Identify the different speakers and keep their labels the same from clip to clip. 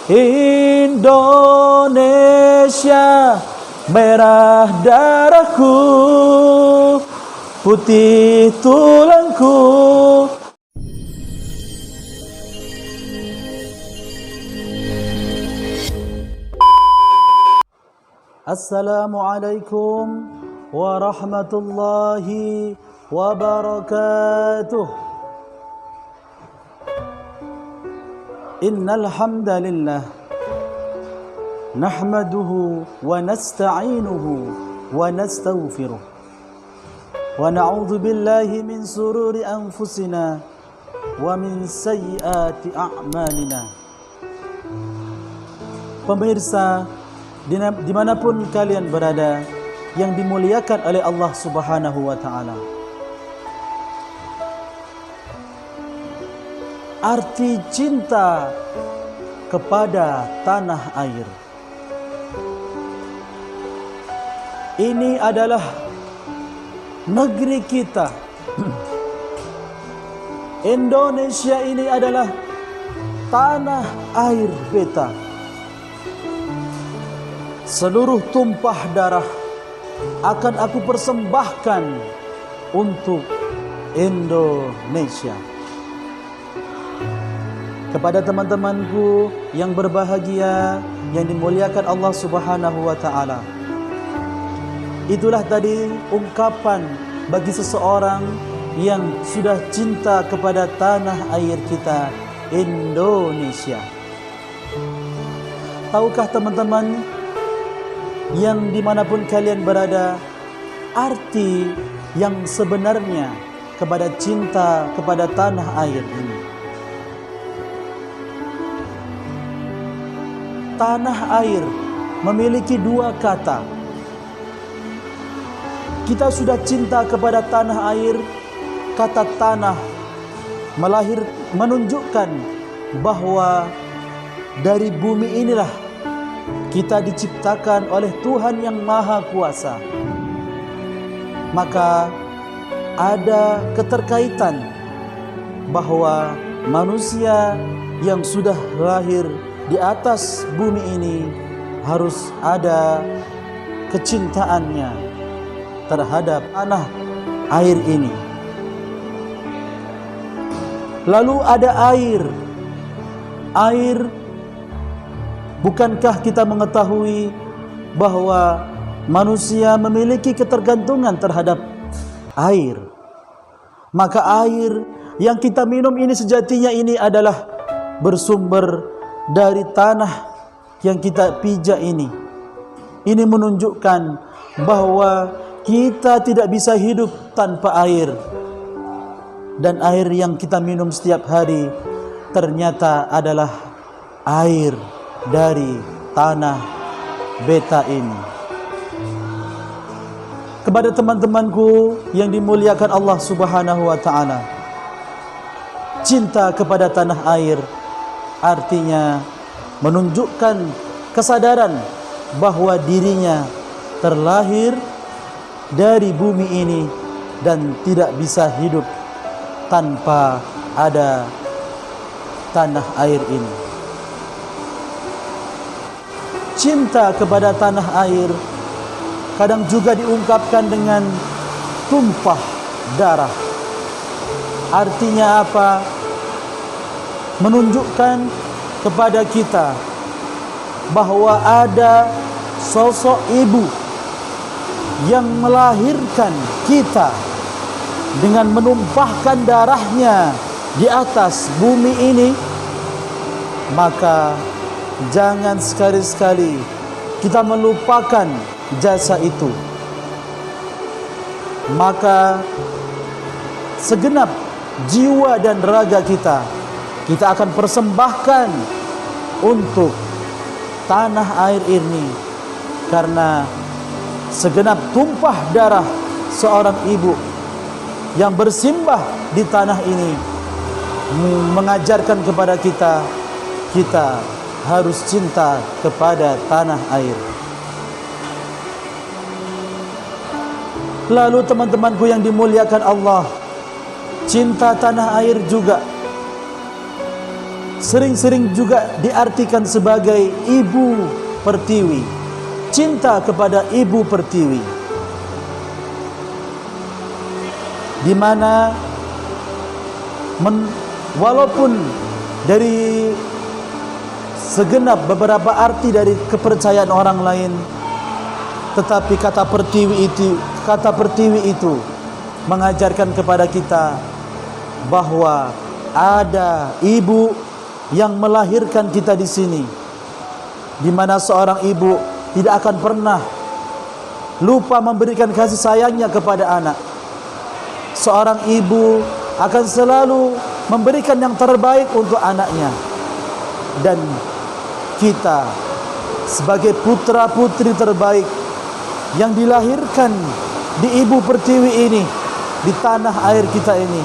Speaker 1: Indonesia, merah darahku, putih tulangku. Assalamualaikum warahmatullahi wabarakatuh. Innal hamdalillah nahmaduhu wa nasta'inuhu wa nastaghfiruh wa na'udzu billahi min sururi anfusina wa min sayyiati a'malina. Pemirsa dimanapun kalian berada yang dimuliakan oleh Allah Subhanahu wa ta'ala, arti cinta kepada tanah air ini adalah negeri kita. Indonesia ini adalah tanah air beta. Seluruh tumpah darah akan aku persembahkan untuk Indonesia. Kepada teman-temanku yang berbahagia, yang dimuliakan Allah Subhanahu wa ta'ala, itulah tadi ungkapan bagi seseorang yang sudah cinta kepada tanah air kita, Indonesia. Tahukah teman-teman yang dimanapun kalian berada, arti yang sebenarnya kepada cinta kepada tanah air ini? Tanah air memiliki dua kata. Kita sudah cinta kepada tanah air. Kata tanah menunjukkan bahwa dari bumi inilah kita diciptakan oleh Tuhan yang Maha Kuasa. Maka ada keterkaitan bahwa manusia yang sudah lahir di atas bumi ini harus ada kecintaannya terhadap tanah air ini. Lalu ada air. Bukankah kita mengetahui bahwa manusia memiliki ketergantungan terhadap air? Maka air yang kita minum ini sejatinya ini adalah bersumber dari tanah yang kita pijak ini. Ini menunjukkan bahwa kita tidak bisa hidup tanpa air. Dan air yang kita minum setiap hari ternyata adalah air dari tanah beta ini. Kepada teman-temanku yang dimuliakan Allah Subhanahu wa ta'ala, cinta kepada tanah air artinya menunjukkan kesadaran bahwa dirinya terlahir dari bumi ini dan tidak bisa hidup tanpa ada tanah air ini. Cinta kepada tanah air kadang juga diungkapkan dengan tumpah darah. Artinya apa? Menunjukkan kepada kita bahwa ada sosok ibu yang melahirkan kita dengan menumpahkan darahnya di atas bumi ini. Maka jangan sekali-sekali kita melupakan jasa itu. Maka segenap jiwa dan raga kita akan persembahkan untuk tanah air ini. Karena segenap tumpah darah seorang ibu yang bersimbah di tanah ini mengajarkan kepada kita harus cinta kepada tanah air. Lalu teman-temanku yang dimuliakan Allah, cinta tanah air juga sering-sering juga diartikan sebagai ibu pertiwi. Cinta kepada ibu pertiwi, di mana walaupun dari segenap beberapa arti dari kepercayaan orang lain, tetapi kata pertiwi itu mengajarkan kepada kita bahwa ada ibu yang melahirkan kita di sini, di mana seorang ibu tidak akan pernah lupa memberikan kasih sayangnya kepada anak. Seorang ibu akan selalu memberikan yang terbaik untuk anaknya. Dan kita sebagai putra-putri terbaik yang dilahirkan di ibu pertiwi ini, di tanah air kita ini,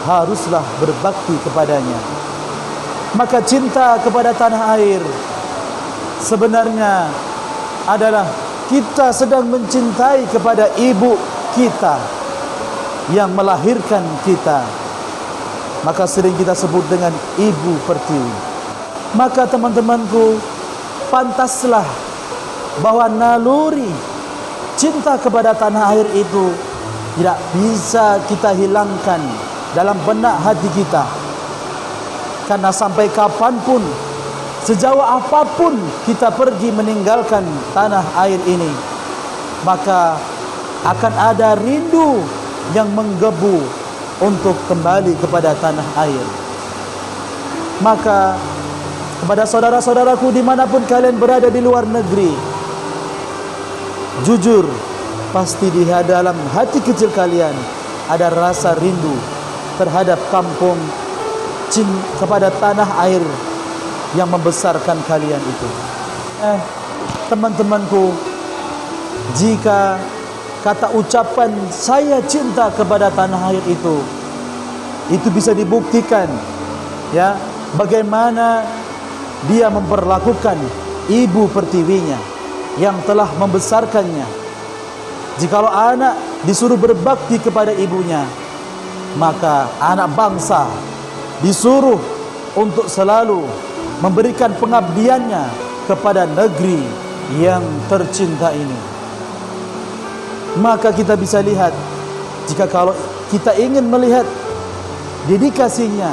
Speaker 1: haruslah berbakti kepadanya. Maka cinta kepada tanah air sebenarnya adalah kita sedang mencintai kepada ibu kita yang melahirkan kita. Maka sering kita sebut dengan ibu pertiwi. Maka teman-temanku, pantaslah bahwa naluri cinta kepada tanah air itu tidak bisa kita hilangkan dalam benak hati kita. Karena sampai kapanpun, sejauh apapun kita pergi meninggalkan tanah air ini, maka akan ada rindu yang menggebu untuk kembali kepada tanah air. Maka kepada saudara-saudaraku dimanapun kalian berada di luar negeri, jujur, pasti di dalam hati kecil kalian ada rasa rindu terhadap kampung, kepada tanah air yang membesarkan kalian itu. Teman-temanku, jika kata ucapan saya cinta kepada tanah air itu bisa dibuktikan, ya, bagaimana dia memperlakukan ibu pertiwinya yang telah membesarkannya. Jikalau anak disuruh berbakti kepada ibunya, maka anak bangsa disuruh untuk selalu memberikan pengabdiannya kepada negeri yang tercinta ini. Maka kita bisa lihat, jika kalau kita ingin melihat dedikasinya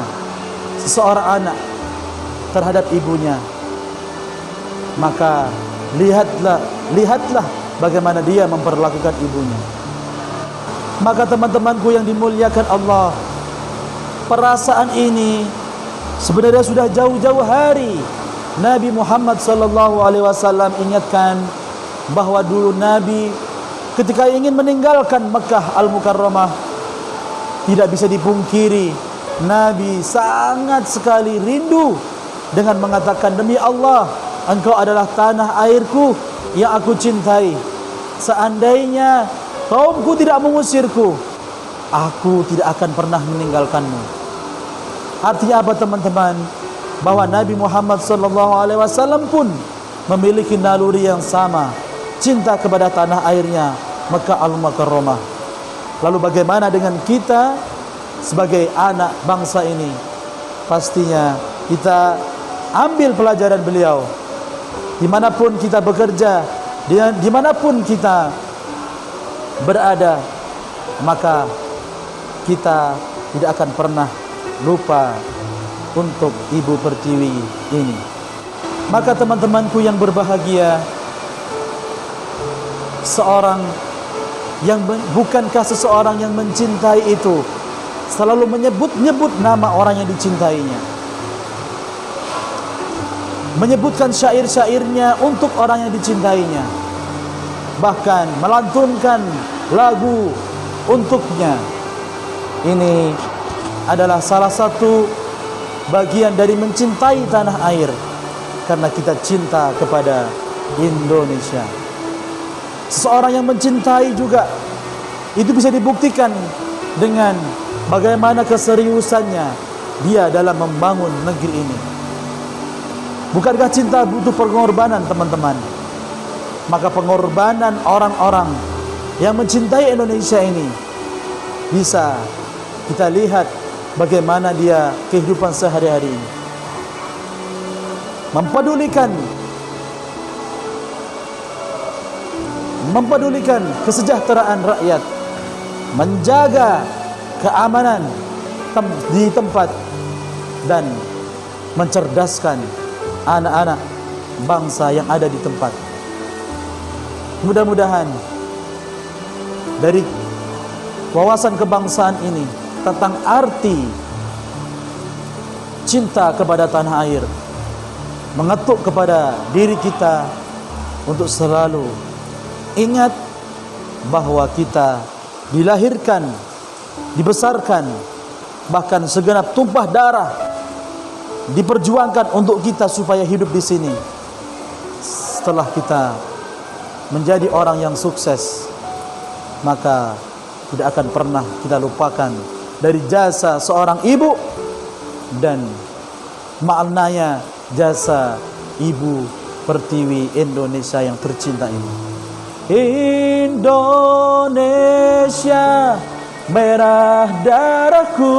Speaker 1: seseorang anak terhadap ibunya, maka lihatlah bagaimana dia memperlakukan ibunya. Maka teman-temanku yang dimuliakan Allah, perasaan ini sebenarnya sudah jauh-jauh hari Nabi Muhammad SAW ingatkan bahwa dulu Nabi ketika ingin meninggalkan Mekah Al-Mukarramah, tidak bisa dipungkiri Nabi sangat sekali rindu dengan mengatakan, demi Allah, engkau adalah tanah airku yang aku cintai. Seandainya kaumku tidak mengusirku, aku tidak akan pernah meninggalkanmu. Artinya apa teman-teman? Bahwa Nabi Muhammad SAW pun memiliki naluri yang sama, cinta kepada tanah airnya Mekah Al-Mukarramah. Lalu bagaimana dengan kita sebagai anak bangsa ini? Pastinya kita ambil pelajaran beliau. Dimanapun kita bekerja, dimanapun kita berada, maka kita tidak akan pernah lupa untuk ibu pertiwi ini. Maka teman-temanku yang berbahagia, bukankah seseorang yang mencintai itu selalu menyebut-nyebut nama orang yang dicintainya, menyebutkan syair-syairnya untuk orang yang dicintainya, bahkan melantunkan lagu untuknya. Ini adalah salah satu bagian dari mencintai tanah air, karena kita cinta kepada Indonesia. Seseorang yang mencintai juga itu bisa dibuktikan dengan bagaimana keseriusannya dia dalam membangun negeri ini. Bukankah cinta butuh pengorbanan, teman-teman? Maka pengorbanan orang-orang yang mencintai Indonesia ini bisa kita lihat bagaimana dia kehidupan sehari-hari ini. mempedulikan kesejahteraan rakyat, menjaga keamanan di tempat, dan mencerdaskan anak-anak bangsa yang ada di tempat. Mudah-mudahan dari wawasan kebangsaan ini tentang arti cinta kepada tanah air mengetuk kepada diri kita untuk selalu ingat bahwa kita dilahirkan, dibesarkan, bahkan segenap tumpah darah diperjuangkan untuk kita supaya hidup di sini. Setelah kita menjadi orang yang sukses, maka tidak akan pernah kita lupakan dari jasa seorang ibu dan maknanya jasa Ibu Pertiwi Indonesia yang tercinta ini. Indonesia, merah darahku,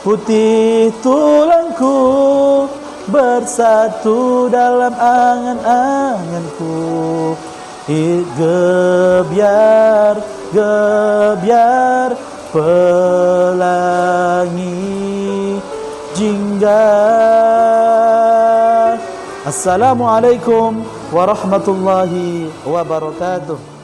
Speaker 1: putih tulangku, bersatu dalam angan-anganku. Gebiar, gebiar pelangi jingga. Assalamualaikum warahmatullahi wabarakatuh.